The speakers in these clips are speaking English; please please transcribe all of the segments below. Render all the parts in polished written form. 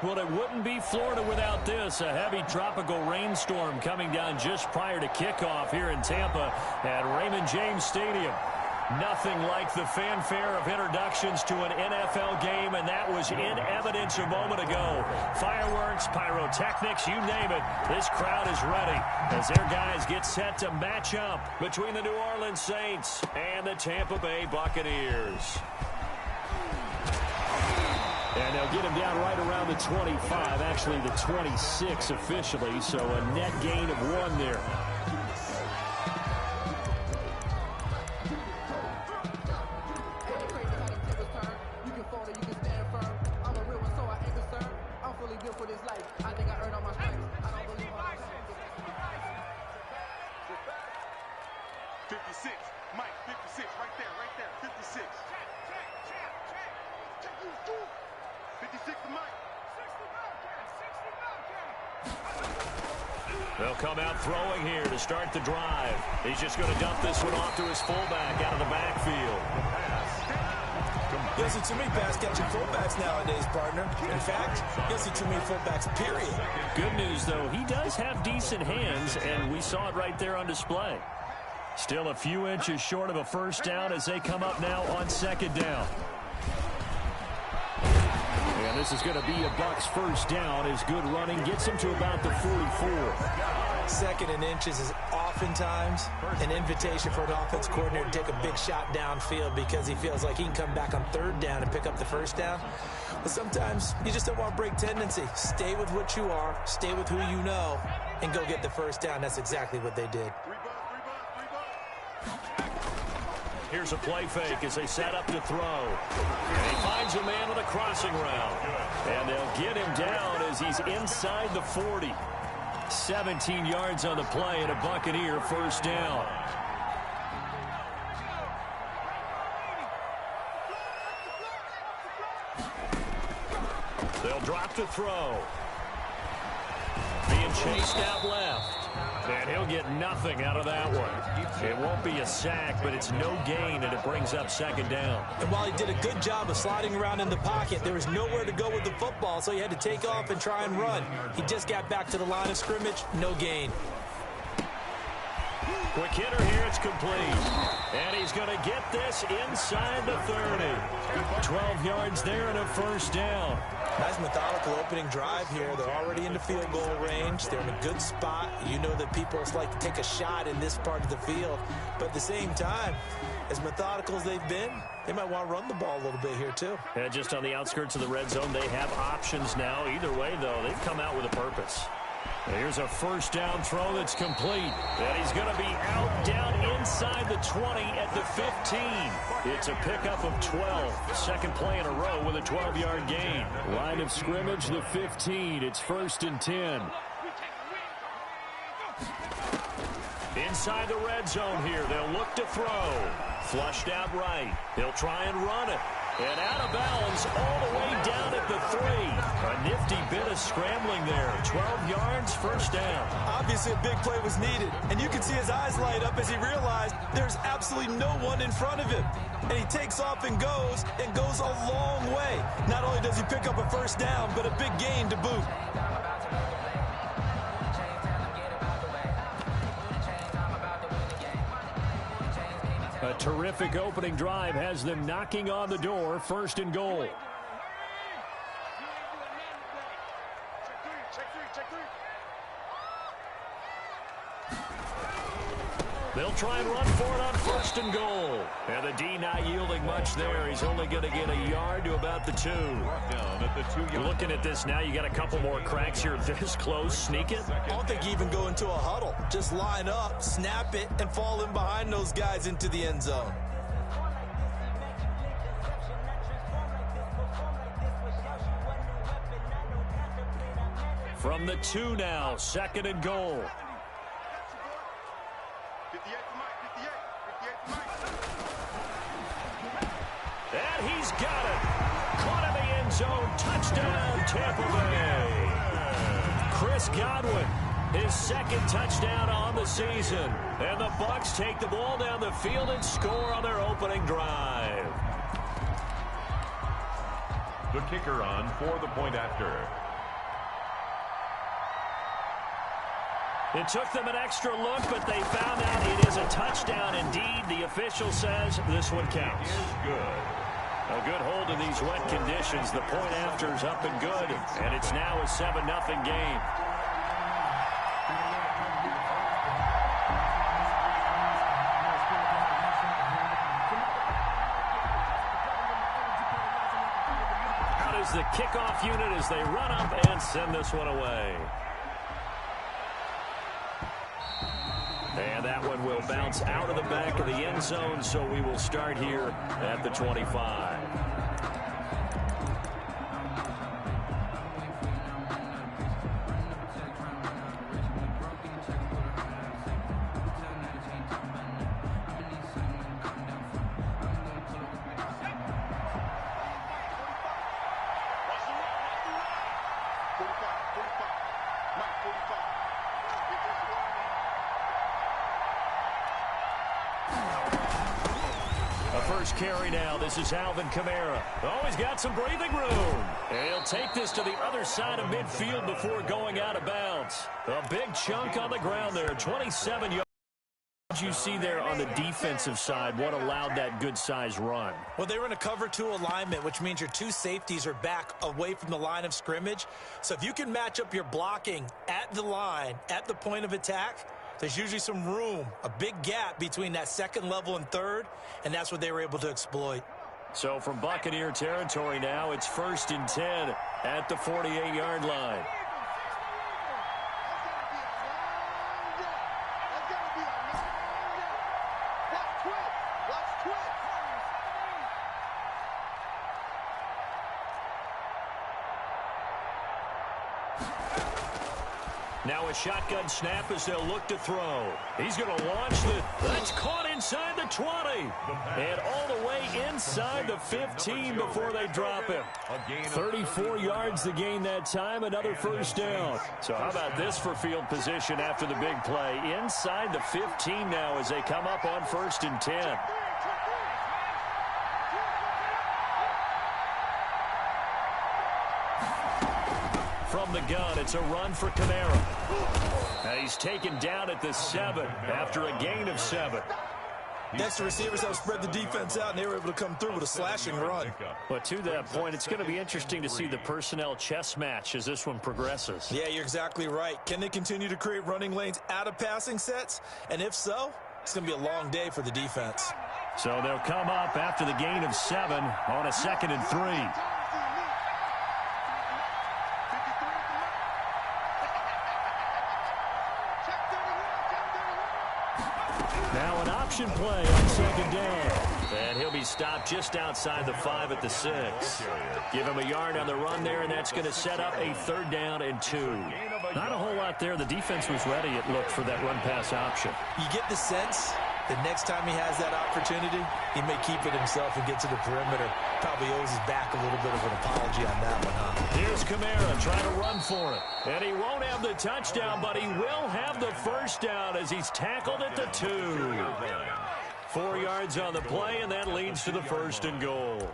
Well, it wouldn't be Florida without this. A heavy tropical rainstorm coming down just prior to kickoff here in Tampa at Raymond James Stadium. Nothing like the fanfare of introductions to an NFL game, and that was in evidence a moment ago. Fireworks, pyrotechnics, you name it. This crowd is ready as their guys get set to match up between the New Orleans Saints and the Tampa Bay Buccaneers. And they'll get him down right around the 25, actually the 26 officially, so a net gain of 1 there. They'll come out throwing here to start the drive. He's just going to dump this one off to his fullback out of the backfield. You don't see too many pass-catching fullbacks nowadays, partner. In fact, you don't see too many fullbacks, period. Good news, though, he does have decent hands, and we saw it right there on display. Still a few inches short of a first down as they come up now on second down. And this is going to be a Bucs first down as good running gets him to about the 44. Second and inches is oftentimes an invitation for an offense coordinator to take a big shot downfield because he feels like he can come back on third down and pick up the first down. But sometimes you just don't want to break tendency. Stay with what you are, stay with who you know, and go get the first down. That's exactly what they did. Here's a play fake as they set up to throw. And he finds a man with a crossing route. And they'll get him down as he's inside the 40. 17 yards on the play and a Buccaneer first down. They'll drop to throw. Being chased out left. And he'll get nothing out of that one. It won't be a sack, but it's no gain, and it brings up second down. And while he did a good job of sliding around in the pocket, there was nowhere to go with the football, so he had to take off and try and run. He just got back to the line of scrimmage, no gain. Quick hitter here, it's complete. And he's going to get this inside the 30. 12 yards there and a first down. Nice methodical opening drive here. They're already in the field goal range. They're in a good spot. You know that people like to take a shot in this part of the field. But at the same time, as methodical as they've been, they might want to run the ball a little bit here too. And just on the outskirts of the red zone, they have options now. Either way, though, they've come out with a purpose. Here's a first down throw that's complete. And he's going to be out down inside the 20 at the 15. It's a pickup of 12. Second play in a row with a 12-yard gain. Line of scrimmage, the 15. It's first and 10. Inside the red zone here. They'll look to throw. Flushed out right. They'll try and run it. And out of bounds all the way down at the 3. A nifty bit of scrambling there. 12 yards, first down. Obviously a big play was needed. And you can see his eyes light up as he realized there's absolutely no one in front of him. And he takes off and goes a long way. Not only does he pick up a first down, but a big gain to boot. A terrific opening drive has them knocking on the door, first and goal. They'll try and run for it on first and goal. And the D not yielding much there. He's only going to get a yard to about the 2. Looking at this now, you got a couple more cracks here this close. Sneak it. I don't think you even go into a huddle. Just line up, snap it, and fall in behind those guys into the end zone. From the 2 now, second and goal. And he's got it. Caught in the end zone. Touchdown, Tampa Bay. Chris Godwin, his second touchdown on the season. And the Bucs take the ball down the field and score on their opening drive. The kicker on for the point after. It took them an extra look, but they found out it is a touchdown indeed. The official says this one counts. Good. A good hold in these wet conditions. The point after is up and good, and it's now a 7-0 game. Out is the kickoff unit as they run up and send this one away. And that one will bounce out of the back of the end zone, so we will start here at the 25. First carry now. This is Alvin Kamara. Oh, he's got some breathing room. And he'll take this to the other side of midfield before going out of bounds. A big chunk on the ground there. 27 yards. What did you see there on the defensive side? What allowed that good-sized run? Well, they were in a cover 2 alignment, which means your 2 safeties are back away from the line of scrimmage. So if you can match up your blocking at the line, at the point of attack, there's usually some room, a big gap between that second level and third, and that's what they were able to exploit. So from Buccaneer territory now, it's 1st and 10 at the 48-yard line. Now a shotgun snap as they'll look to throw. He's going to launch the... That's caught inside the 20. And all the way inside the 15 before they drop him. 34 yards to gain that time. Another first down. So how about this for field position after the big play? Inside the 15 now as they come up on 1st and 10. From the gun, it's a run for Kamara. He's taken down at the 7 after a gain of 7. Next, the receivers have spread the defense out, and they were able to come through with a slashing run. But to that point, it's going to be interesting to see the personnel chess match as this one progresses. Yeah, you're exactly right. Can they continue to create running lanes out of passing sets? And if so, it's going to be a long day for the defense. So they'll come up after the gain of 7 on a 2nd and 3. Now an option play on 2nd down. And he'll be stopped just outside the 5 at the 6. Give him a yard on the run there, and that's going to set up a 3rd down and 2. Not a whole lot there. The defense was ready, it looked, for that run-pass option. You get the sense that next time he has that opportunity, he may keep it himself and get to the perimeter. Probably owes his back a little bit of an apology on that one, huh? Here's Kamara trying to run for it. And he won't have the touchdown, but he will have the first down as he's tackled at the 2. 4 yards on the play, and that leads to the 1st and goal.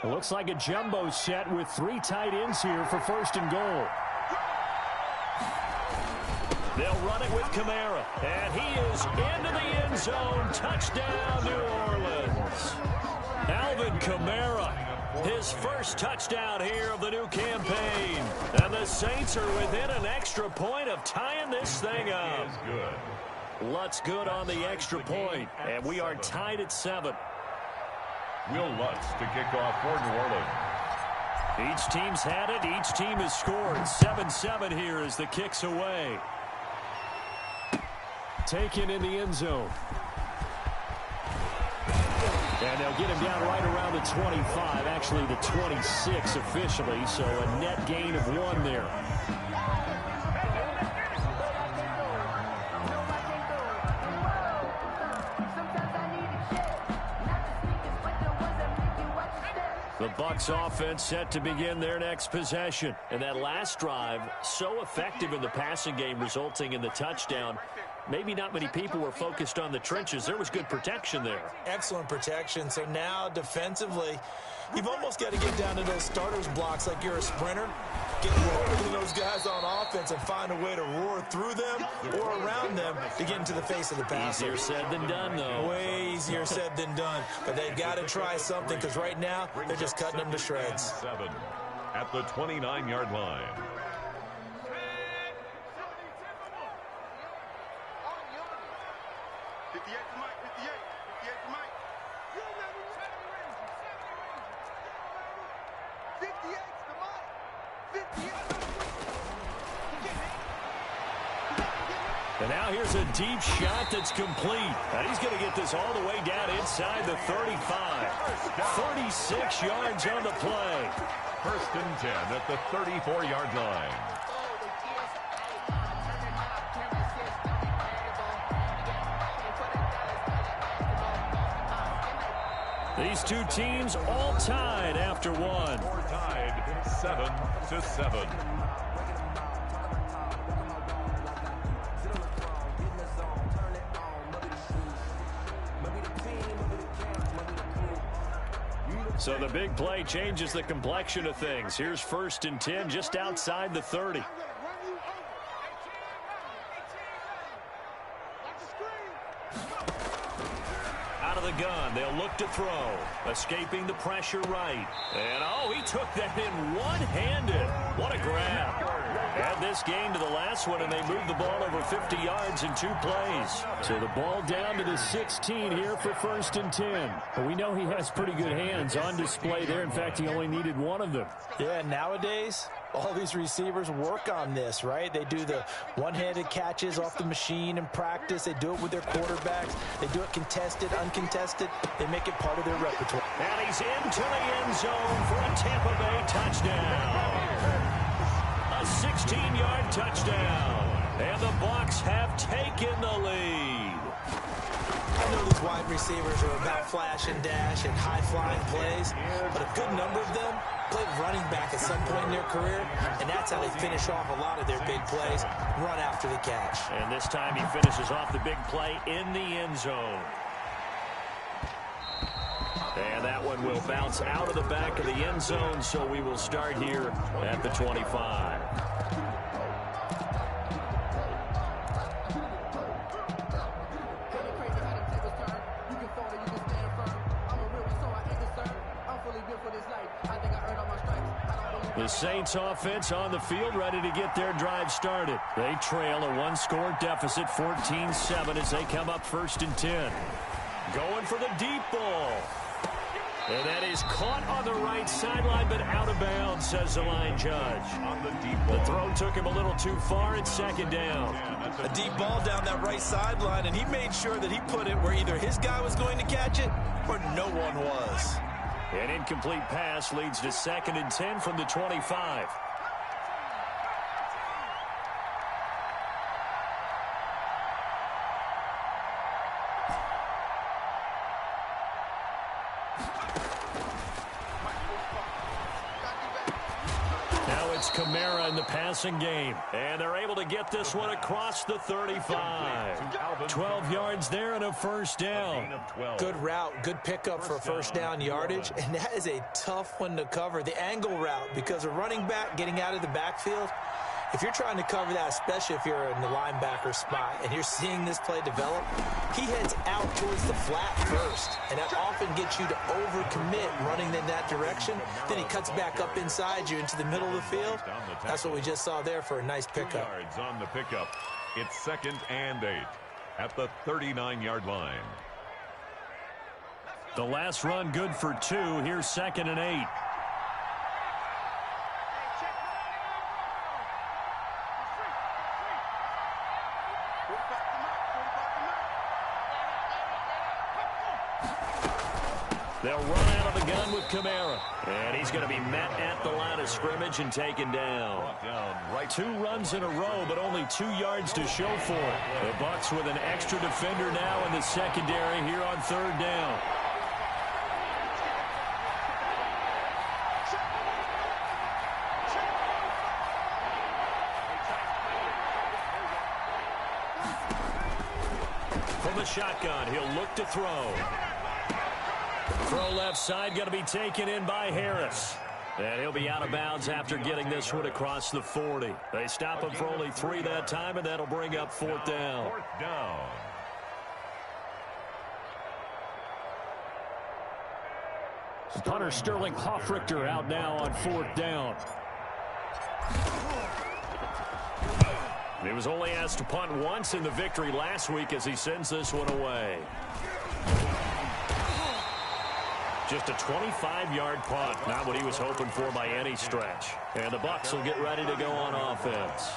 It looks like a jumbo set with 3 tight ends here for 1st and goal. They'll run it with Kamara, and he is into the end zone. Touchdown, New Orleans. Alvin Kamara, his first touchdown here of the new campaign. And the Saints are within an extra point of tying this thing up. Lutz good on the extra point, and we are tied at 7. Will Lutz to kick off for New Orleans. Each team's had it. Each team has scored. 7-7 here as the kick's away. Taken in the end zone. And they'll get him down right around the 25, actually the 26 officially, so a net gain of 1 there. The Bucs offense set to begin their next possession. And that last drive, so effective in the passing game, resulting in the touchdown. Maybe not many people were focused on the trenches. There was good protection there. Excellent protection. So now defensively, you've almost got to get down to those starters blocks like you're a sprinter. Get lower than those guys on offense and find a way to roar through them or around them to get into the face of the passer. Easier said than done, though. Way easier said than done. But they've got to try something because right now they're just cutting them to shreds. 7 at the 29-yard line. And now here's a deep shot that's complete. And he's going to get this all the way down inside the 35. 36 yards on the play. 1st and 10 at the 34-yard line. These two teams all tied after one. We're tied 7-7. So the big play changes the complexion of things. Here's 1st and 10 just outside the 30. Out of the gun, they'll look to throw. Escaping the pressure right. And, oh, he took that in one-handed. What a grab. Add this game to the last one, and they moved the ball over 50 yards in 2 plays. So the ball down to the 16 here for 1st and 10. But we know he has pretty good hands on display there. In fact, he only needed one of them. Yeah, nowadays, all these receivers work on this, right? They do the one-handed catches off the machine in practice. They do it with their quarterbacks. They do it contested, uncontested. They make it part of their repertoire. And he's into the end zone for a Tampa Bay touchdown. A 16-yard touchdown. And the Bucs have taken the lead. I know these wide receivers are about flash and dash and high-flying plays, but a good number of them played running back at some point in their career, and that's how they finish off a lot of their big plays, run after the catch. And this time he finishes off the big play in the end zone. And that one will bounce out of the back of the end zone, so we will start here at the 25. The Saints offense on the field, ready to get their drive started. They trail a 1-score deficit, 14-7, as they come up 1st and 10. Going for the deep ball. And that is caught on the right sideline, but out of bounds, says the line judge. On the deep ball. The throw took him a little too far. It's 2nd down. A deep ball down that right sideline, and he made sure that he put it where either his guy was going to catch it or no one was. An incomplete pass leads to 2nd and 10 from the 25. Kamara in the passing game. And they're able to get this one across the 35. 12 yards there and a 1st down. Good route, good pickup for 1st down yardage. And that is a tough one to cover, the angle route, because a running back getting out of the backfield, if you're trying to cover that, especially if you're in the linebacker spot and you're seeing this play develop, he heads out towards the flat first. And that often gets you to overcommit running in that direction. Then he cuts back up inside you into the middle of the field. That's what we just saw there for a nice pickup. Yards on the pickup. It's 2nd and 8 at the 39-yard line. The last run good for 2. Here's 2nd and 8. They'll run out of the gun with Kamara. And he's going to be met at the line of scrimmage and taken down. Right. 2 runs in a row, but only 2 yards to show for it. The Bucs with an extra defender now in the secondary here on 3rd down. the shotgun. He'll look to throw. Throw left side going to be taken in by Harris. And he'll be out of bounds after getting this one across the 40. They stop him for only 3 that time, and that'll bring up 4th down. 4th down. Punter Sterling Hoffrichter out now on 4th down. He was only asked to punt once in the victory last week as he sends this one away. Just a 25-yard punt, not what he was hoping for by any stretch. And the Bucs will get ready to go on offense.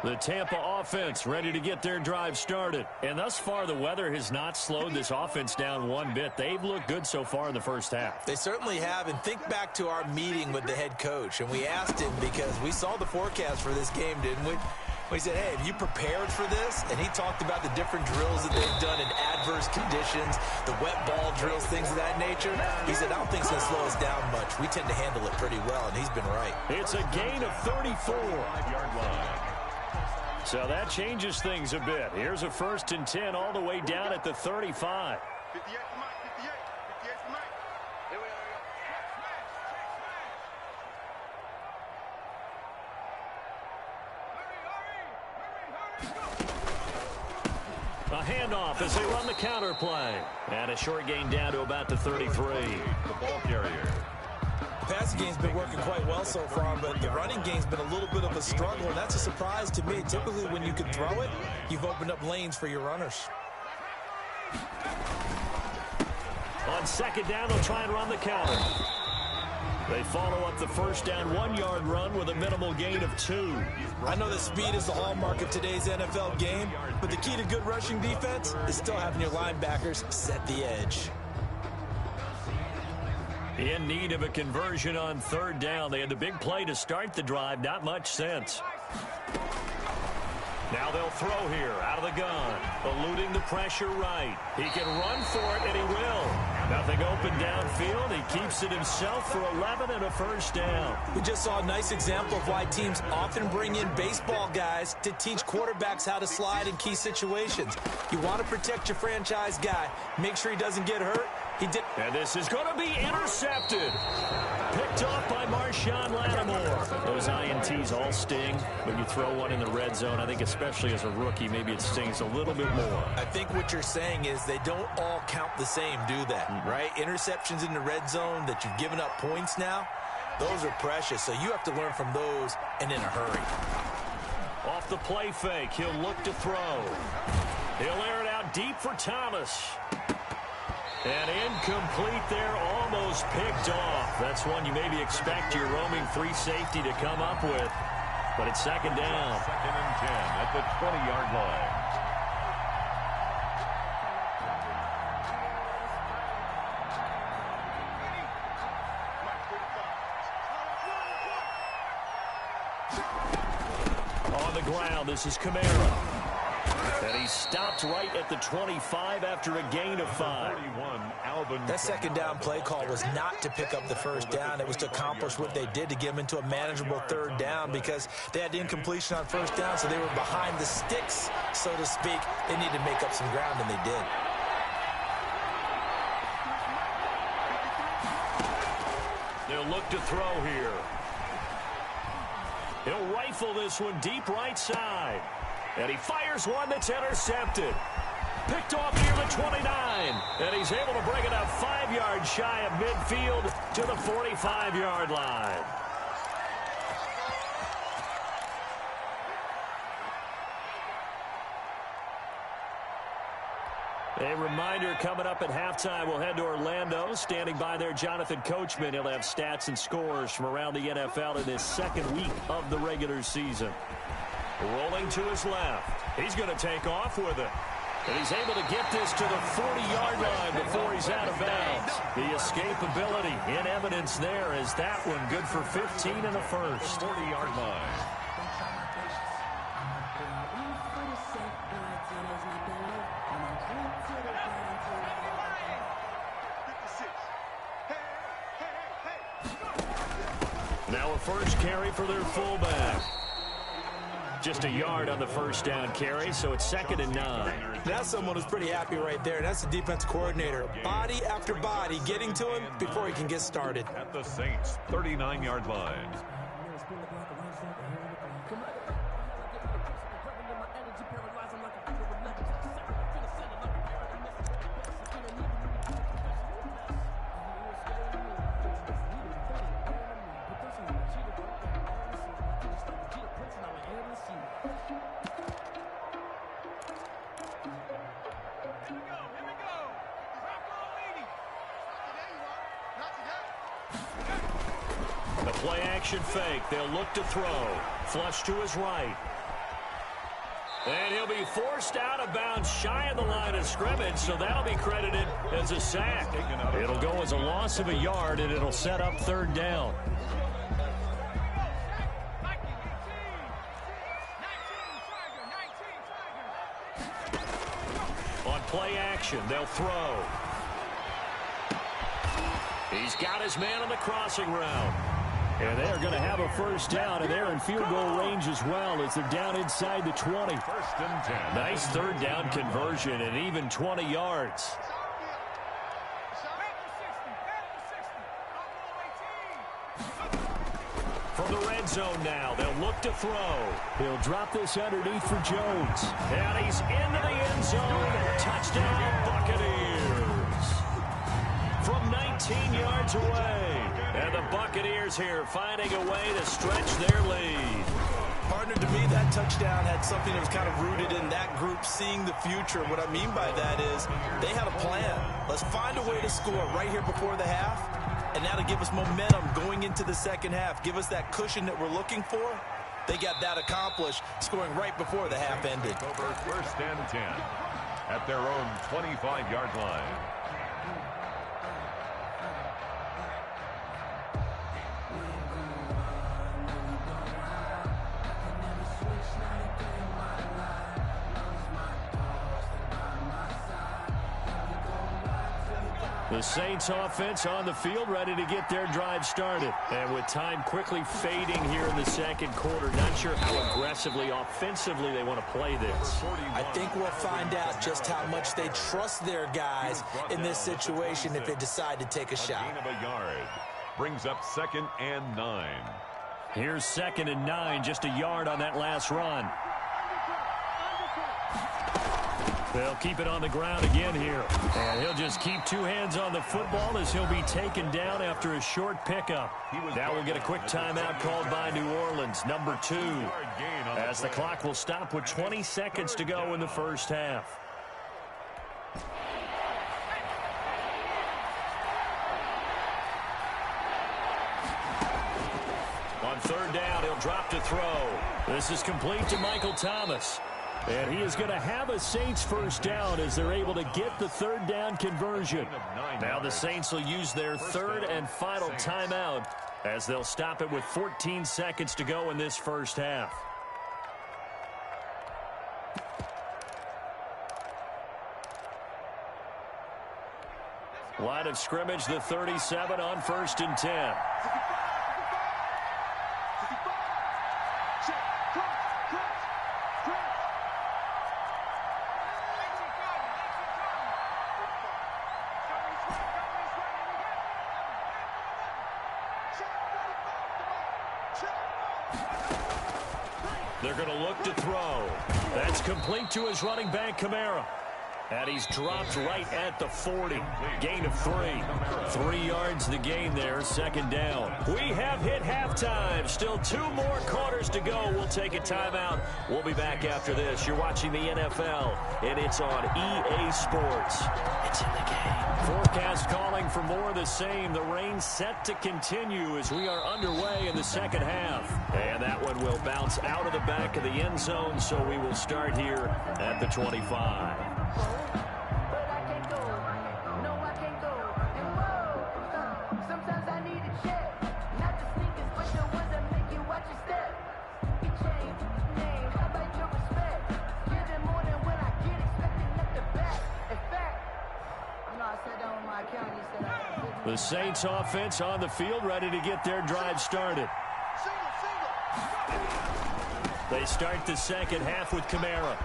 The Tampa offense ready to get their drive started. And thus far, the weather has not slowed this offense down one bit. They've looked good so far in the first half. They certainly have. And think back to our meeting with the head coach. And we asked him, because we saw the forecast for this game, didn't we? We said, hey, have you prepared for this? And he talked about the different drills that they've done in adverse conditions, the wet ball drills, things of that nature. He said, I don't think it's going to slow us down much. We tend to handle it pretty well, and he's been right. It's a gain of 34. 5-yard line. So that changes things a bit. Here's a 1st and 10 all the way down at the 35. 58 for Mike, 58 for Mike. Here we A handoff as they run the counter play. And a short gain down to about the 33. The ball carrier. The passing game's been working quite well so far, but the running game's been a little bit of a struggle, and that's a surprise to me. Typically, when you can throw it, you've opened up lanes for your runners. On 2nd down, they'll try and run the counter. They follow up the 1st down 1-yard run with a minimal gain of 2. I know that speed is the hallmark of today's NFL game, but the key to good rushing defense is still having your linebackers set the edge. In need of a conversion on 3rd down. They had the big play to start the drive. Not much sense. Now they'll throw here out of the gun. Eluding the pressure right. He can run for it, and he will. Nothing open downfield. He keeps it himself for 11 and a 1st down. We just saw a nice example of why teams often bring in baseball guys to teach quarterbacks how to slide in key situations. You want to protect your franchise guy. Make sure he doesn't get hurt. He did. And this is going to be intercepted. Picked off by Marshawn Lattimore. Those INTs all sting, but you throw one in the red zone. I think especially as a rookie, maybe it stings a little bit more. I think what you're saying is they don't all count the same, do that, right? Interceptions in the red zone that you've given up points now, those are precious. So you have to learn from those and in a hurry. Off the play fake, he'll look to throw. He'll air it out deep for Thomas. And incomplete there, almost picked off. That's one you maybe expect your roaming free safety to come up with. But it's 2nd down. 2nd and 10 at the 20-yard line. On the ground, this is Kamara. And he stopped right at the 25 after a gain of 5. That 2nd down play call was not to pick up the 1st down. It was to accomplish what they did, to get them into a manageable 3rd down, because they had the incompletion on 1st down, so they were behind the sticks, so to speak. They needed to make up some ground, and they did. They'll look to throw here. He'll rifle this one deep right side. And he fires one that's intercepted. Picked off near the 29. And he's able to bring it up 5 yards shy of midfield to the 45-yard line. A reminder, coming up at halftime, we'll head to Orlando. Standing by there, Jonathan Coachman. He'll have stats and scores from around the NFL in his 2nd week of the regular season. Rolling to his left. He's going to take off with it. And he's able to get this to the 40-yard line before he's out of bounds. The escapability in evidence there is that one good for 15 and a 1st. 40-yard line. Now a first carry for their fullback. Just a yard on the first down carry, so it's 2nd and 9. That's someone who's pretty happy right there. That's the defense coordinator. Body after body getting to him before he can get started. At the Saints' 39-yard line. The play action fake. They'll look to throw. Flush to his right. And he'll be forced out of bounds shy of the line of scrimmage, so that'll be credited as a sack. It'll go as a loss of a yard, and it'll set up 3rd down. On play action, they'll throw. He's got his man on the crossing route. And they're going to have a first down, and they're in field goal range as well as they're down inside the 20. 1st and 10. Nice 3rd down conversion and even 20 yards. From the red zone now, they'll look to throw. He'll drop this underneath for Jones. And he's into the end zone. Touchdown, Buccaneers. From 19 yards away. And the Buccaneers here finding a way to stretch their lead. Partner, to me, that touchdown had something that was kind of rooted in that group seeing the future. What I mean by that is they had a plan. Let's find a way to score right here before the half. And now to give us momentum going into the second half, give us that cushion that we're looking for. They got that accomplished, scoring right before the half ended. Over 1st and 10 at their own 25-yard line. The Saints offense on the field ready to get their drive started. And with time quickly fading here in the 2nd quarter, not sure how aggressively, offensively they want to play this. I think we'll find out just how much they trust their guys in this situation if they decide to take a shot. Gain of a yard brings up 2nd and 9. Here's 2nd and 9, just a yard on that last run. They'll keep it on the ground again here. And he'll just keep 2 hands on the football as he'll be taken down after a short pickup. Now we'll get a quick timeout called by New Orleans, number 2. As the clock will stop with 20 seconds to go in the first half. On 3rd down, he'll drop to throw. This is complete to Michael Thomas. And he is going to have a Saints first down as they're able to get the 3rd down conversion. Now the Saints will use their 3rd and final timeout as they'll stop it with 14 seconds to go in this first half. Line of scrimmage, the 37 on 1st and 10. They're going to look to throw. That's complete to his running back, Kamara. And he's dropped right at the 40. Gain of 3. 3 yards the gain there, 2nd down. We have hit halftime. Still 2 more quarters to go. We'll take a timeout. We'll be back after this. You're watching the NFL, and it's on EA Sports. It's in the game. Forecast calling for more of the same. The rain set to continue as we are underway in the second half. And that one will bounce out of the back of the end zone, so we will start here at the 25. The Saints offense on the field ready to get their drive started. They start the second half with Kamara.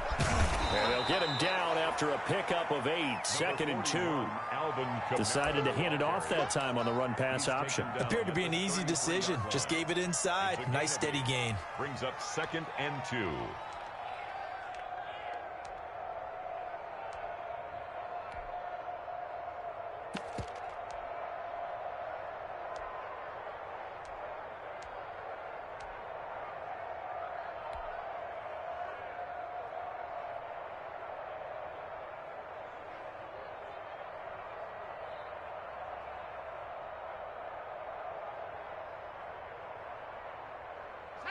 And they'll get him down after a pickup of 8. 2nd and 2. Decided to hand it off that time on the run-pass option. Appeared to be an easy decision. Just gave it inside. Nice steady gain. Brings up 2nd and 2.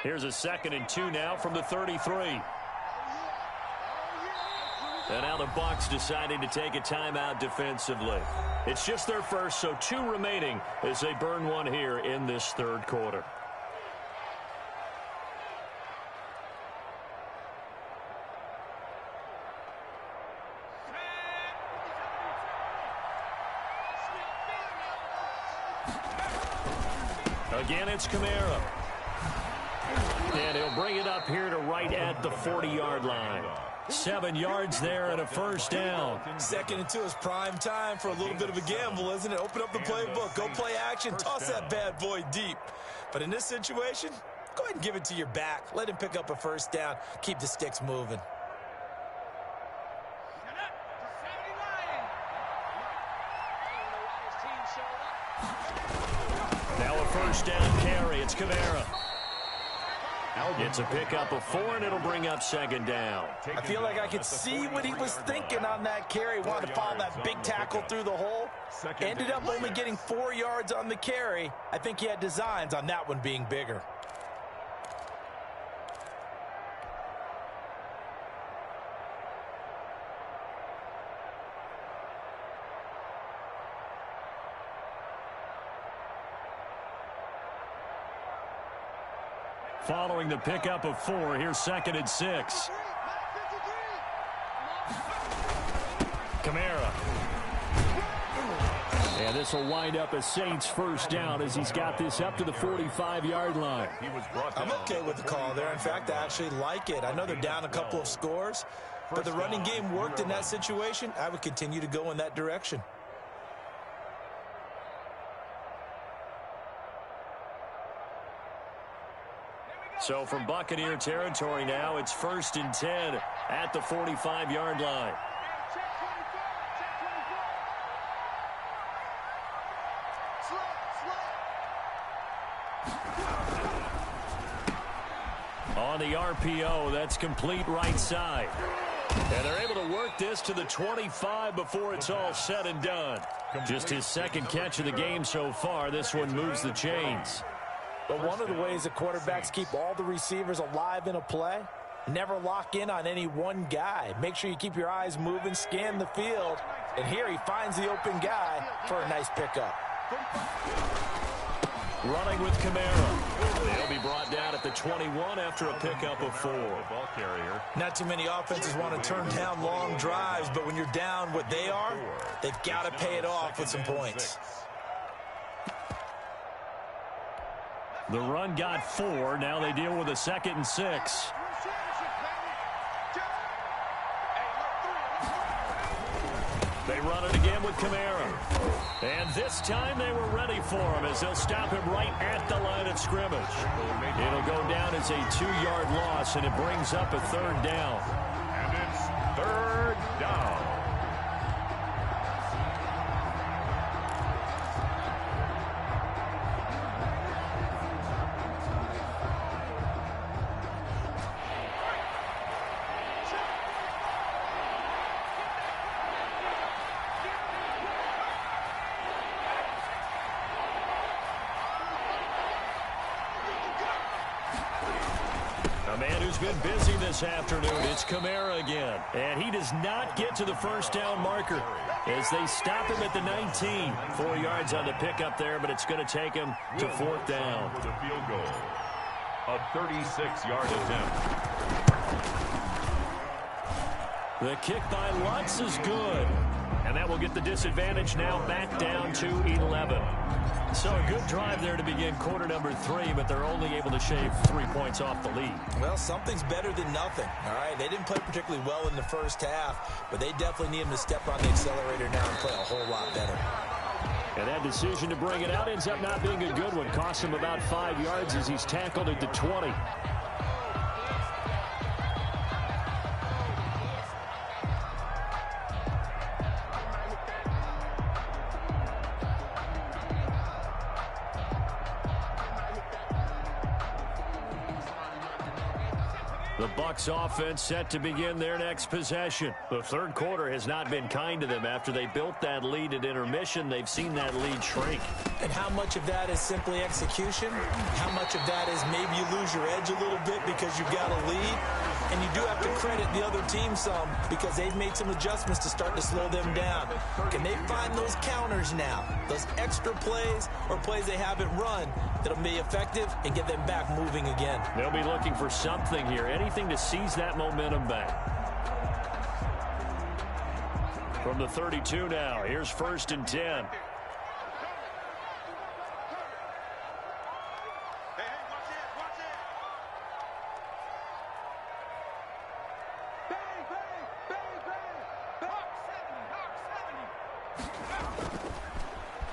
Here's a 2nd and 2 now from the 33. And now the Bucs deciding to take a timeout defensively. It's just their first, so 2 remaining as they burn one here in this third quarter. Again, it's Kamara. And he'll bring it up here to right at the 40-yard line. 7 yards there and a first down. 2nd and 2 is prime time for a little bit of a gamble, isn't it? Open up the playbook, go play action, toss that bad boy deep. But in this situation, go ahead and give it to your back. Let him pick up a first down. Keep the sticks moving. Now a first down carry. It's Kamara. It's a pickup of 4, and it'll bring up 2nd down. I feel like I could see what he was thinking on that carry. Wanted to follow that big tackle through the hole. Ended up only getting 4 yards on the carry. I think he had designs on that one being bigger. Following the pickup of 4, here's 2nd and 6. Kamara. And this will wind up a Saints first down as he's got this up to the 45-yard line. I'm okay with the call there. In fact, I actually like it. I know they're down a couple of scores, but the running game worked in that situation. I would continue to go in that direction. So from Buccaneer territory now, it's 1st and 10 at the 45-yard line. On the RPO, that's complete right side. And they're able to work this to the 25 before it's all said and done. Just his 2nd catch of the game so far. This one moves the chains. But one of the ways that quarterbacks keep all the receivers alive in a play, never lock in on any one guy. Make sure you keep your eyes moving, scan the field. And here he finds the open guy for a nice pickup. Running with Kamara. They'll be brought down at the 21 after a pickup of 4. Ball carrier. Not too many offenses want to turn down long drives, but when you're down what they are, they've got to pay it off with some points. The run got 4. Now they deal with a 2nd and 6. They run it again with Kamara. And this time they were ready for him as they'll stop him right at the line of scrimmage. It'll go down as a 2-yard loss, and it brings up a 3rd down. And it's 3rd down. A man who's been busy this afternoon, it's Kamara again. And he does not get to the first down marker as they stop him at the 19. 4 yards on the pickup there, but it's going to take him to 4th down. For the field goal. A 36-yard attempt. The kick by Lutz is good. And that will get the disadvantage now back down to 11. So a good drive there to begin quarter number 3, but they're only able to shave 3 points off the lead. Well, something's better than nothing, all right? They didn't play particularly well in the first half, but they definitely need them to step on the accelerator now and play a whole lot better. And that decision to bring it out ends up not being a good one. Costs him about 5 yards as he's tackled at the 20. The Bucs offense set to begin their next possession. The third quarter has not been kind to them. After they built that lead at intermission, they've seen that lead shrink. And how much of that is simply execution? How much of that is maybe you lose your edge a little bit because you've got a lead? And you do have to credit the other team some because they've made some adjustments to start to slow them down. Can they find those counters now, those extra plays or plays they haven't run that'll be effective and get them back moving again? They'll be looking for something here, anything to seize that momentum back. From the 32 now, here's 1st and 10.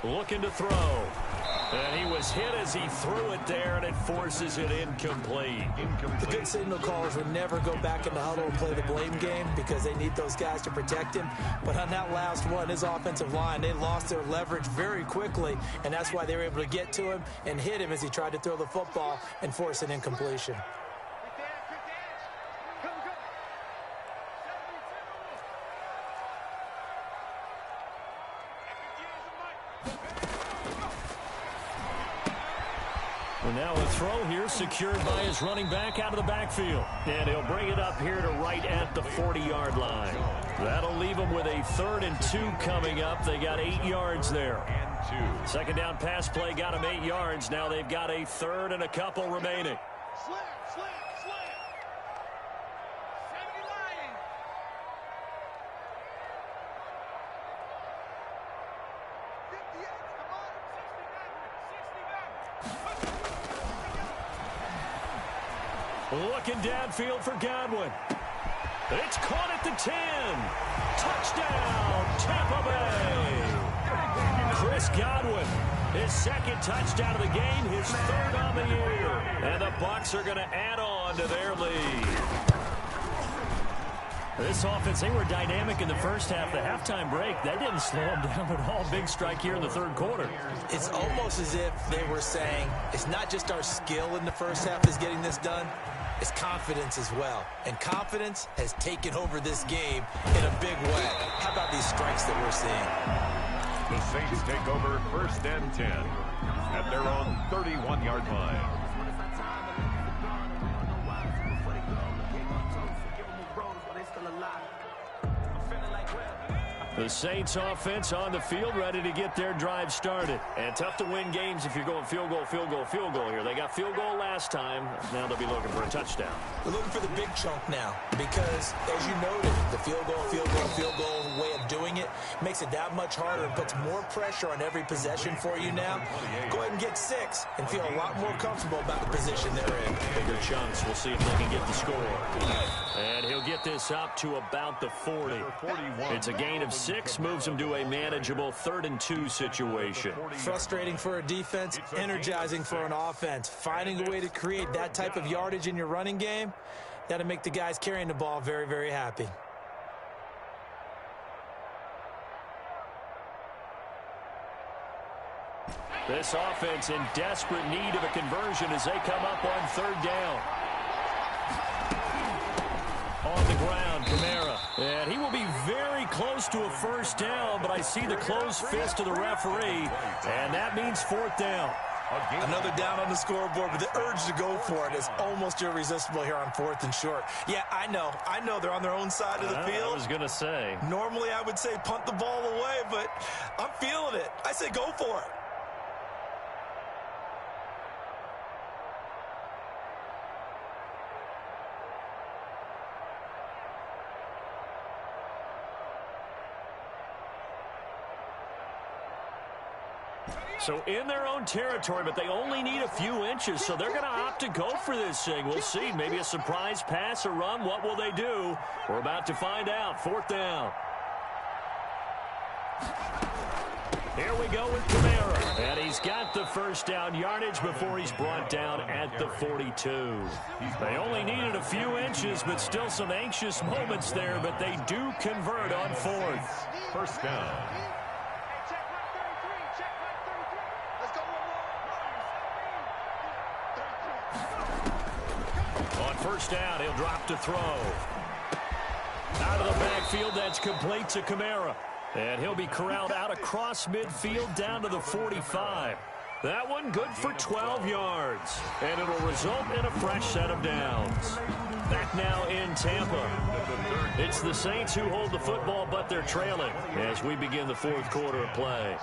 Looking to throw. And he was hit as he threw it there, and it forces it incomplete. The good signal callers would never go back in the huddle and play the blame game because they need those guys to protect him. But on that last one, his offensive line, they lost their leverage very quickly, and that's why they were able to get to him and hit him as he tried to throw the football and force an incompletion. And now a throw here secured by his running back out of the backfield. And he'll bring it up here to right at the 40-yard line. That'll leave him with a 3rd and 2 coming up. They got 8 yards there. Second down pass play got him 8 yards. Now they've got a 3rd and a couple remaining. Looking downfield for Godwin. It's caught at the 10. Touchdown, Tampa Bay. Chris Godwin, his 2nd touchdown of the game, his 3rd on the year. And the Bucs are going to add on to their lead. This offense, they were dynamic in the first half. The halftime break, that didn't slow them down at all. Big strike here in the 3rd quarter. It's almost as if they were saying, it's not just our skill in the first half is getting this done. It's confidence as well. And confidence has taken over this game in a big way. How about these strikes that we're seeing? The Saints take over 1st and 10 at their own 31-yard line. The Saints offense on the field ready to get their drive started. And tough to win games if you're going field goal, field goal, field goal here. They got field goal last time. Now they'll be looking for a touchdown. They're looking for the big chunk now because, as you noted, the field goal way of doing it makes it that much harder and puts more pressure on every possession for you now. Go ahead and get 6 and feel a lot more comfortable about the position they're in. Bigger chunks. We'll see if they can get the score. And he'll get this up to about the 40. It's a gain of 6, moves him to a manageable 3rd and 2 situation. Frustrating for a defense, energizing for an offense. Finding a way to create that type of yardage in your running game, that'll make the guys carrying the ball very, very happy. This offense in desperate need of a conversion as they come up on 3rd down. On the ground, Kamara. And he will be very close to a 1st down, but I see the closed fist of the referee, and that means 4th down. Another down on the scoreboard, but the urge to go for it is almost irresistible here on 4th and short. Yeah, I know they're on their own side of the field. I was going to say. Normally I would say punt the ball away, but I'm feeling it. I say go for it. So in their own territory, but they only need a few inches, so they're going to opt to go for this thing. We'll see. Maybe a surprise pass or run. What will they do? We're about to find out. 4th down. Here we go with Kamara. And he's got the first down yardage before he's brought down at the 42. They only needed a few inches, but still some anxious moments there, but they do convert on 4th. 1st down. On 1st down, he'll drop to throw. Out of the backfield, that's complete to Kamara. And he'll be corralled out across midfield down to the 45. That one good for 12 yards. And it'll result in a fresh set of downs. Back now in Tampa. It's the Saints who hold the football, but they're trailing as we begin the 4th quarter of play.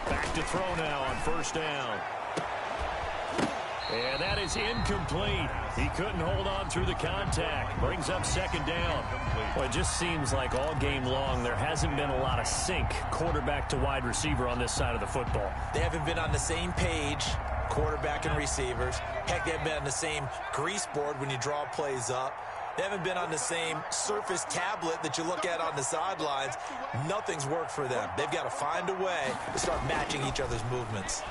Back to throw now on 1st down. And that is incomplete. He couldn't hold on through the contact. Brings up 2nd down. Well, it just seems like all game long there hasn't been a lot of sync quarterback to wide receiver on this side of the football. They haven't been on the same page, quarterback and receivers. Heck, they haven't been on the same grease board when you draw plays up. They haven't been on the same surface tablet that you look at on the sidelines. Nothing's worked for them. They've got to find a way to start matching each other's movements.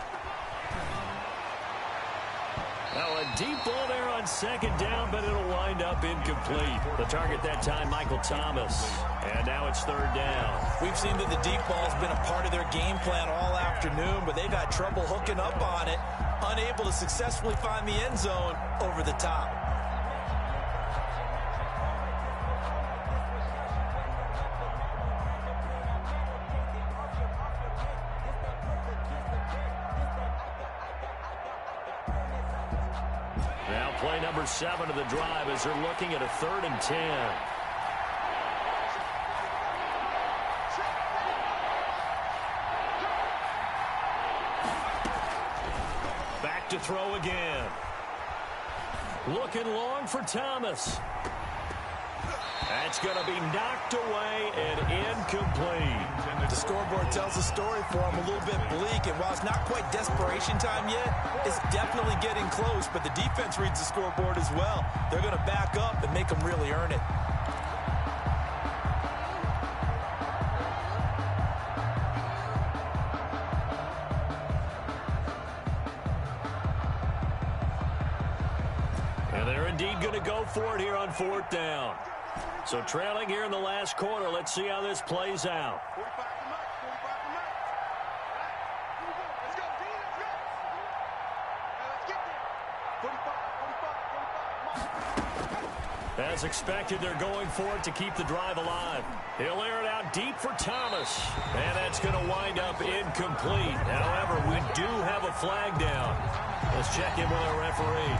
Now a deep ball there on 2nd down, but it'll wind up incomplete. The target that time, Michael Thomas. And now it's 3rd down. We've seen that the deep ball's been a part of their game plan all afternoon, but they've had trouble hooking up on it, unable to successfully find the end zone over the top. Play number 7 of the drive as they're looking at a 3rd and 10. Back to throw again. Looking long for Thomas. That's going to be knocked away and incomplete. The scoreboard tells a story for them a little bit bleak, and while it's not quite desperation time yet, it's definitely getting close, but the defense reads the scoreboard as well. They're going to back up and make them really earn it. And they're indeed going to go for it here on 4th down. So trailing here in the last quarter, let's see how this plays out. 45 to Mike, 45 to Mike. Let's go, D, let's go. Let's get there. 45, 45, 45, Mike. As expected, they're going for it to keep the drive alive. He'll air it out deep for Thomas. And that's going to wind up incomplete. However, we do have a flag down. Let's check in with our referee.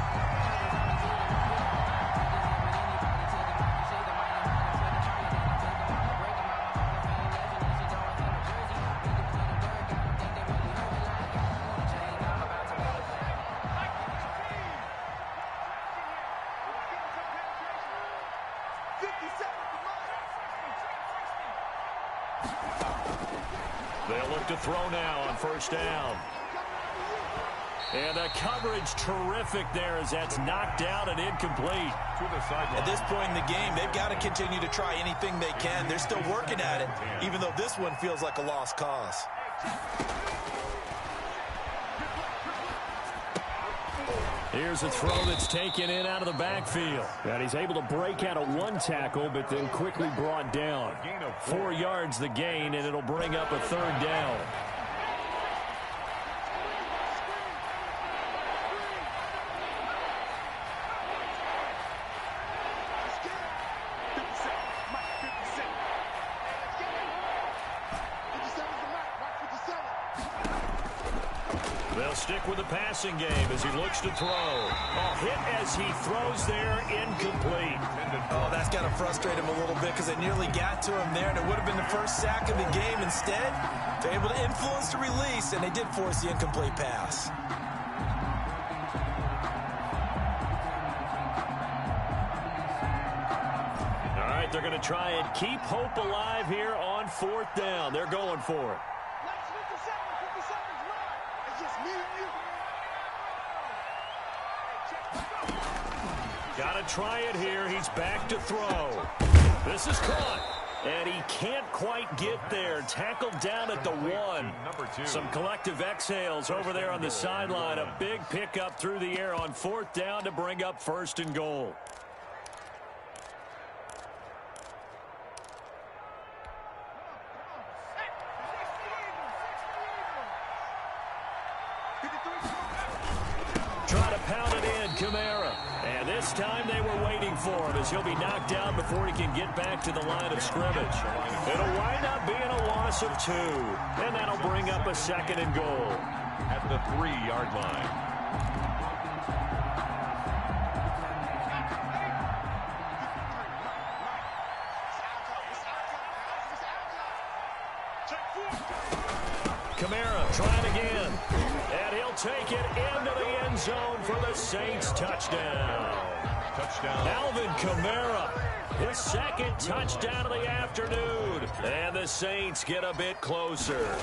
They'll look to throw now on 1st down. And the coverage terrific there as that's knocked down and incomplete. At this point in the game, they've got to continue to try anything they can. They're still working at it, even though this one feels like a lost cause. Here's a throw that's taken in out of the backfield. And he's able to break out of one tackle, but then quickly brought down. 4 yards the gain, and it'll bring up a 3rd down. They'll stick with the passing game as he looks to throw. A hit as he throws there, incomplete. Oh, that's got to frustrate him a little bit because they nearly got to him there, and it would have been the first sack of the game. Instead, they're able to influence the release, and they did force the incomplete pass. they're going to try and keep hope alive here on 4th down. They're going for it. Last 50 seconds, run. It's just me and you. Got to try it here. He's back to throw. This is caught. And he can't quite get there. Tackled down at the 1. Some collective exhales over there on the sideline. A big pickup through the air on 4th down to bring up 1st and goal. Try to pound it in, Kamara. And this time they were waiting for him as he'll be knocked down before he can get back to the line of scrimmage. It'll wind up being a loss of 2. And that'll bring up a 2nd and goal. At the 3-yard line. Kamara trying again. And he'll take it into the end zone for the Saints touchdown. Alvin Kamara, his 2nd touchdown of the afternoon. And the Saints get a bit closer.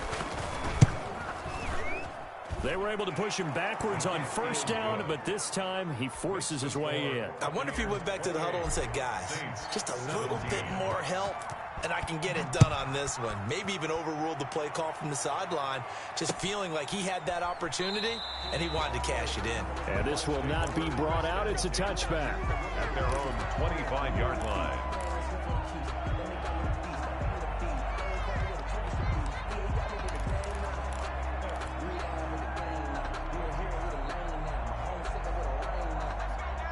They were able to push him backwards on 1st down, but this time he forces his way in. I wonder if he went back to the huddle and said, guys, just a little bit more help, and I can get it done on this one. Maybe even overruled the play call from the sideline, just feeling like he had that opportunity, and he wanted to cash it in. And this will not be brought out. It's a touchback. At their own 25-yard line.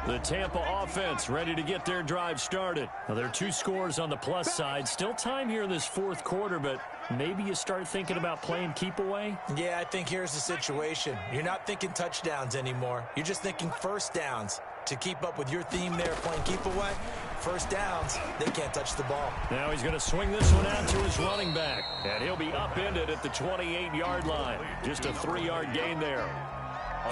The Tampa offense ready to get their drive started. Now, there are 2 scores on the plus side. Still time here in this 4th quarter, but maybe you start thinking about playing keep away? Yeah, I think here's the situation. You're not thinking touchdowns anymore. You're just thinking 1st downs. To keep up with your theme there, playing keep away, 1st downs, they can't touch the ball. Now he's going to swing this one out to his running back, and he'll be upended at the 28-yard line. Just a 3-yard gain there.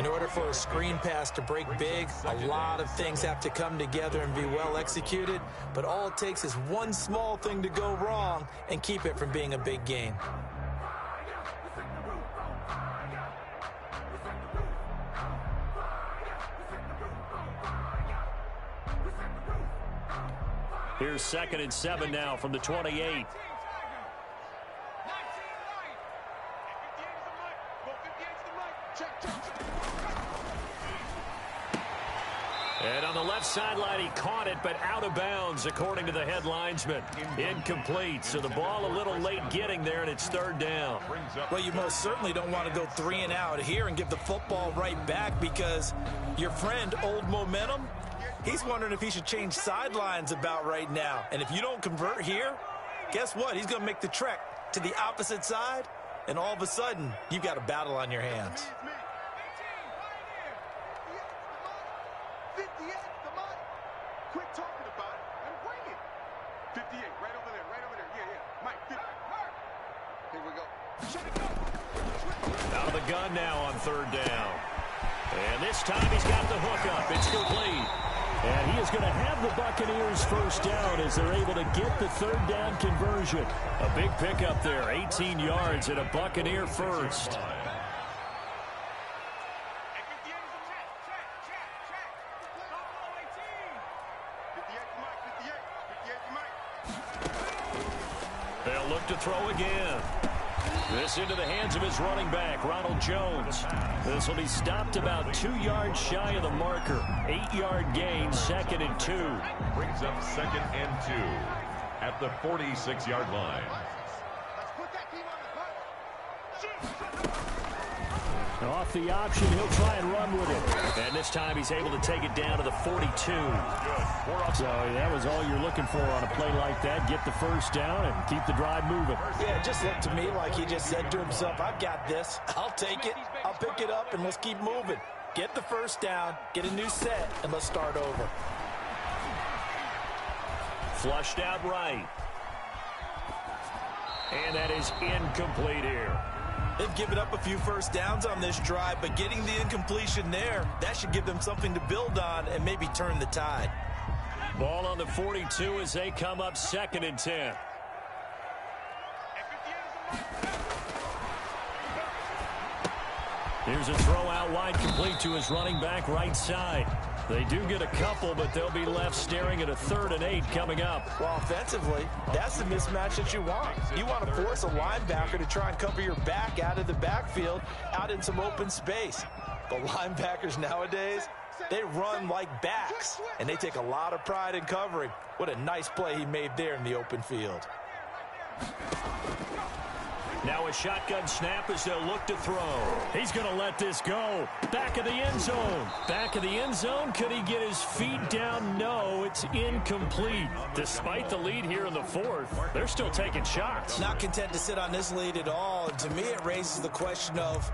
In order for a screen pass to break big, a lot of things have to come together and be well executed, but all it takes is one small thing to go wrong and keep it from being a big gain. Here's 2nd and 7 now from the 28. And on the left sideline, he caught it, but out of bounds, according to the head linesman. Incomplete, so the ball a little late getting there, and it's 3rd down. Well, you most certainly don't want to go 3 and out here and give the football right back because your friend, Old Momentum, he's wondering if he should change sidelines about right now. And if you don't convert here, guess what? He's going to make the trek to the opposite side, and all of a sudden, you've got a battle on your hands. 58, come on. Quit talking about it and bring it. 58, right over there, right over there. Yeah. Mike, 50. Here we go. Out of the gun now on 3rd down. And this time he's got the hook up. It's complete. And he is going to have the Buccaneers 1st down as they're able to get the 3rd down conversion. A big pickup there, 18 yards and a Buccaneer 1st. They'll look to throw again. This into the hands of his running back, Ronald Jones. This will be stopped about 2 yards shy of the marker. 8-yard gain, 2nd and 2. Brings up 2nd and 2 at the 46-yard line. Let's put that team on the bus. Off the option, he'll try and run with it. And this time he's able to take it down to the 42. So that was all you're looking for on a play like that. Get the 1st down and keep the drive moving. Yeah, it just looked to me like he just said to himself, I've got this. I'll take it. I'll pick it up, and let's keep moving. Get the 1st down, get a new set, and let's start over. Flushed out right. And that is incomplete here. They've given up a few 1st downs on this drive, but getting the incompletion there, that should give them something to build on and maybe turn the tide. Ball on the 42 as they come up 2nd and 10. Here's a throw out wide, complete to his running back right side. They do get a couple, but they'll be left staring at a 3rd and 8 coming up. Well, offensively, that's the mismatch that you want. You want to force a linebacker to try and cover your back out of the backfield, out in some open space. But linebackers nowadays, they run like backs, and they take a lot of pride in covering. What a nice play he made there in the open field. Now a shotgun snap as they'll look to throw. He's going to let this go. Back of the end zone. Back of the end zone. Could he get his feet down? No, it's incomplete. Despite the lead here in the 4th, they're still taking shots. Not content to sit on this lead at all. And to me, it raises the question of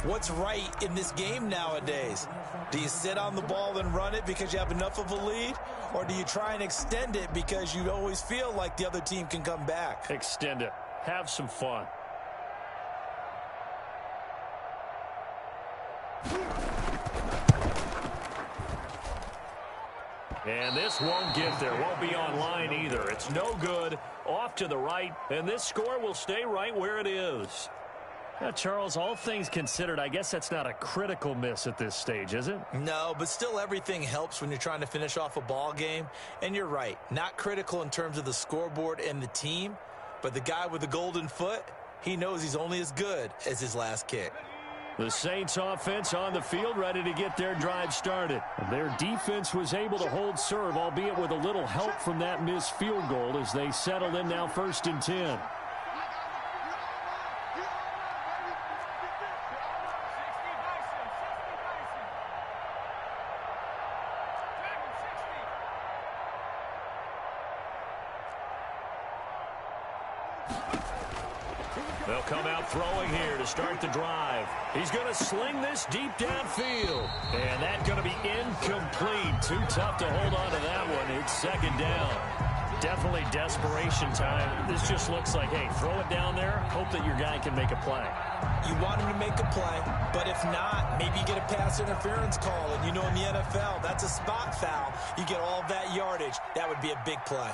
what's right in this game nowadays. Do you sit on the ball and run it because you have enough of a lead? Or do you try and extend it because you always feel like the other team can come back? Extend it. Have some fun. And this won't get there. Won't be online either. It's no good. Off to the right. And this score will stay right where it is. Now, Charles, all things considered, I guess that's not a critical miss at this stage, is it? No, but still everything helps when you're trying to finish off a ball game. And you're right. Not critical in terms of the scoreboard and the team. But the guy with the golden foot, he knows he's only as good as his last kick. The Saints offense on the field, ready to get their drive started. Their defense was able to hold serve, albeit with a little help from that missed field goal as they settled in now 1st and 10. They'll come out throwing here to start the drive. He's going to sling this deep downfield. And that's going to be incomplete. Too tough to hold on to that one. It's 2nd down. Definitely desperation time. This just looks like, hey, throw it down there. Hope that your guy can make a play. You want him to make a play, but if not, maybe you get a pass interference call. And you know in the NFL, that's a spot foul. You get all that yardage. That would be a big play.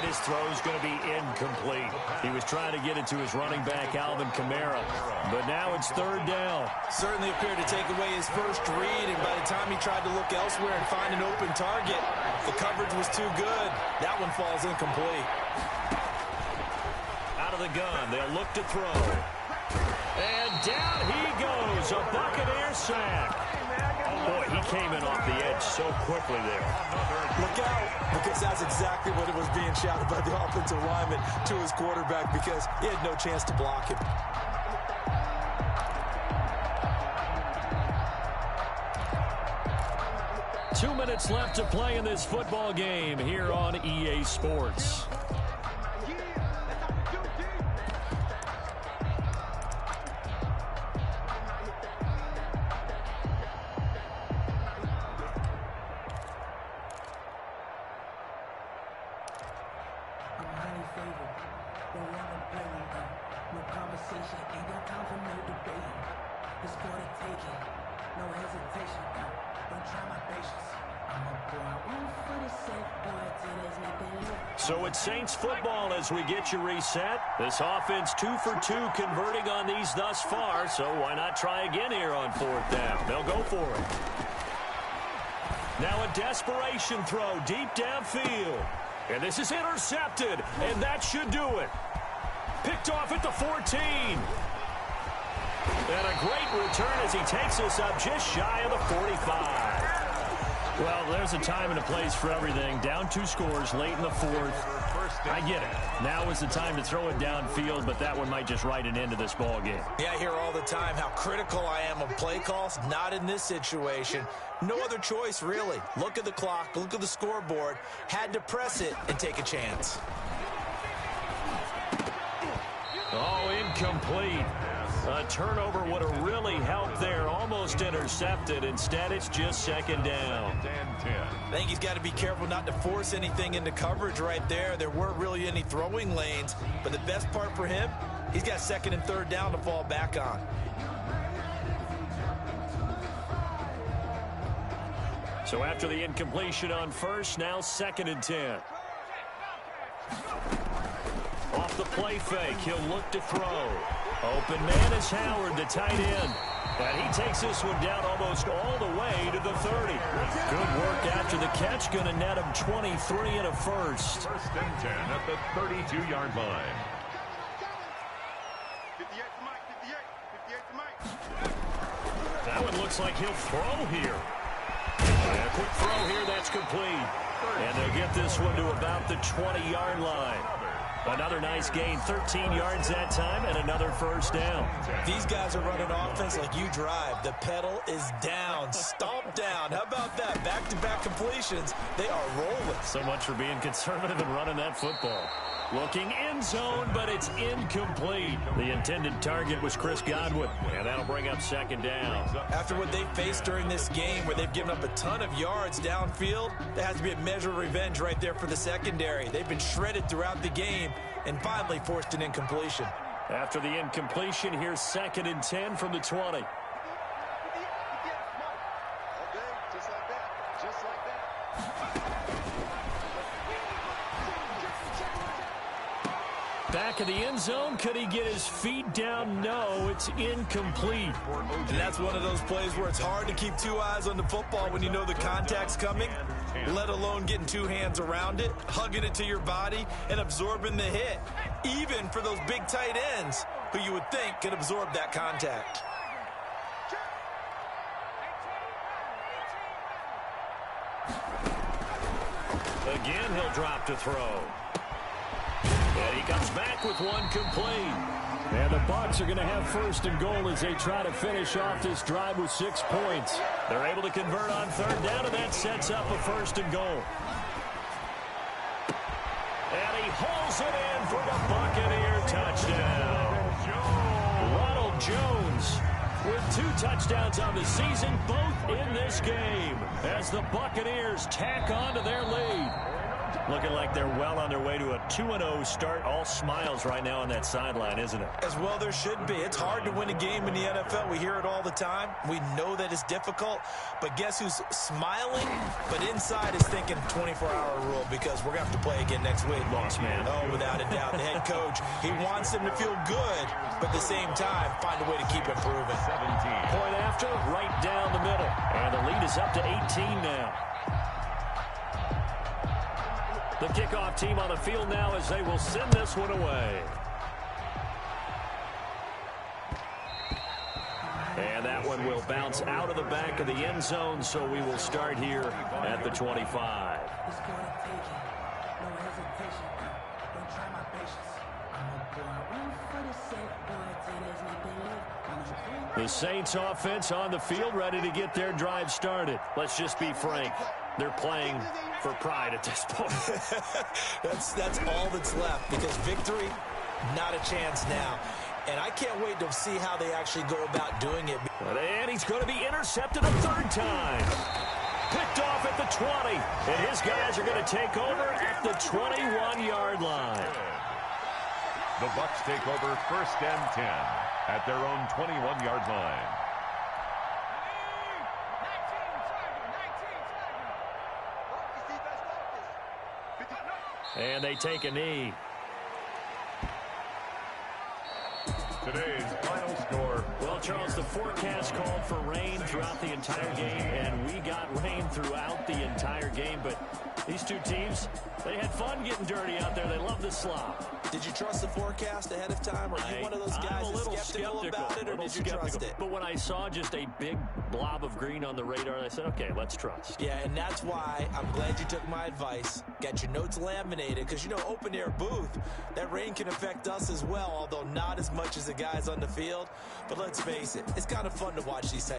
His throw is going to be incomplete. He was trying to get it to his running back, Alvin Kamara. But now it's 3rd down. Certainly appeared to take away his first read, and by the time he tried to look elsewhere and find an open target, the coverage was too good. That one falls incomplete. Out of the gun, they'll look to throw. And down he goes, a Buccaneer sack. Oh, boy, he came in off the edge so quickly there. Look out, because that's exactly what it was being shouted by the offensive lineman to his quarterback because he had no chance to block him. Two minutes left to play in this football game here on EA Sports. So it's Saints football as we get you reset. This offense 2 for 2 converting on these thus far, so why not try again here on 4th down? They'll go for it. Now a desperation throw deep downfield. And this is intercepted, and that should do it. Picked off at the 14. And a great return as he takes us up just shy of the 45. Well, there's a time and a place for everything. Down 2 scores late in the 4th. I get it. Now is the time to throw it downfield, but that one might just write an end to this ball game. Yeah, I hear all the time how critical I am of play calls. Not in this situation. No other choice, really. Look at the clock. Look at the scoreboard. Had to press it and take a chance. Oh, incomplete. A turnover would have really helped there. Almost intercepted. Instead, it's just 2nd down. I think he's got to be careful not to force anything into coverage right there. There weren't really any throwing lanes. But the best part for him, he's got 2nd and 3rd down to fall back on. So after the incompletion on first, now 2nd and 10. Off the play fake, he'll look to throw. Open man is Howard, the tight end. And he takes this one down almost all the way to the 30. Good work after the catch. Going to net him 23 and a first. 1st and 10 at the 32-yard line. 58 to Mike, 58 to Mike. That one looks like he'll throw here. And a quick throw here, that's complete. And they'll get this one to about the 20-yard line. Another nice gain, 13 yards that time, and another first down. These guys are running offense like you drive. The pedal is down, stomp down. How about that? Back-to-back completions. They are rolling. So much for being conservative and running that football. Looking end zone, but it's incomplete. The intended target was Chris Godwin, and that'll bring up 2nd down. After what they faced during this game where they've given up a ton of yards downfield, there has to be a measure of revenge right there for the secondary. They've been shredded throughout the game and finally forced an incompletion. After the incompletion, here's 2nd and 10 from the 20. Okay, just like that. Just like that. Back of the end zone, could he get his feet down? No, it's incomplete. And that's one of those plays where it's hard to keep 2 eyes on the football when you know the contact's coming, let alone getting 2 hands around it, hugging it to your body, and absorbing the hit, even for those big tight ends who you would think could absorb that contact. Again, he'll drop to throw. And he comes back with one complete. And the Bucs are going to have 1st and goal as they try to finish off this drive with 6 points. They're able to convert on 3rd down, and that sets up a 1st and goal. And he hauls it in for the Buccaneer touchdown. Ronald Jones with 2 touchdowns on the season, both in this game, as the Buccaneers tack on to their lead. Looking like they're well on their way to a 2-0 start. All smiles right now on that sideline, isn't it? As well there should be. It's hard to win a game in the NFL. We hear it all the time. We know that it's difficult. But guess who's smiling? But inside is thinking 24-hour rule because we're going to have to play again next week. Lost man. Oh, without a doubt. The head coach, he wants them to feel good, but at the same time, find a way to keep improving. 17. Point after, right down the middle. And the lead is up to 18 now. The kickoff team on the field now as they will send this one away. And that one will bounce out of the back of the end zone, so we will start here at the 25. The Saints offense on the field, ready to get their drive started. Let's just be frank. They're playing for pride at this point. That's all that's left because victory, not a chance now. And I can't wait to see how they actually go about doing it. And he's going to be intercepted a 3rd time. Picked off at the 20. And his guys are going to take over at the 21-yard line. The Bucs take over 1st and 10 at their own 21-yard line. And they take a knee. Today's final score. Well, Charles, the forecast called for rain throughout the entire game, and we got rain throughout the entire game. But these 2 teams, they had fun getting dirty out there. They love the slop. Did you trust the forecast ahead of time? Are you one of those guys that's skeptical about it, or did you trust it? But when I saw just a big blob of green on the radar, I said, okay, let's trust. Yeah, and that's why I'm glad you took my advice. Got your notes laminated, because, you know, open-air booth, that rain can affect us as well, although not as much as the guys on the field. But let's face it, it's kind of fun to watch these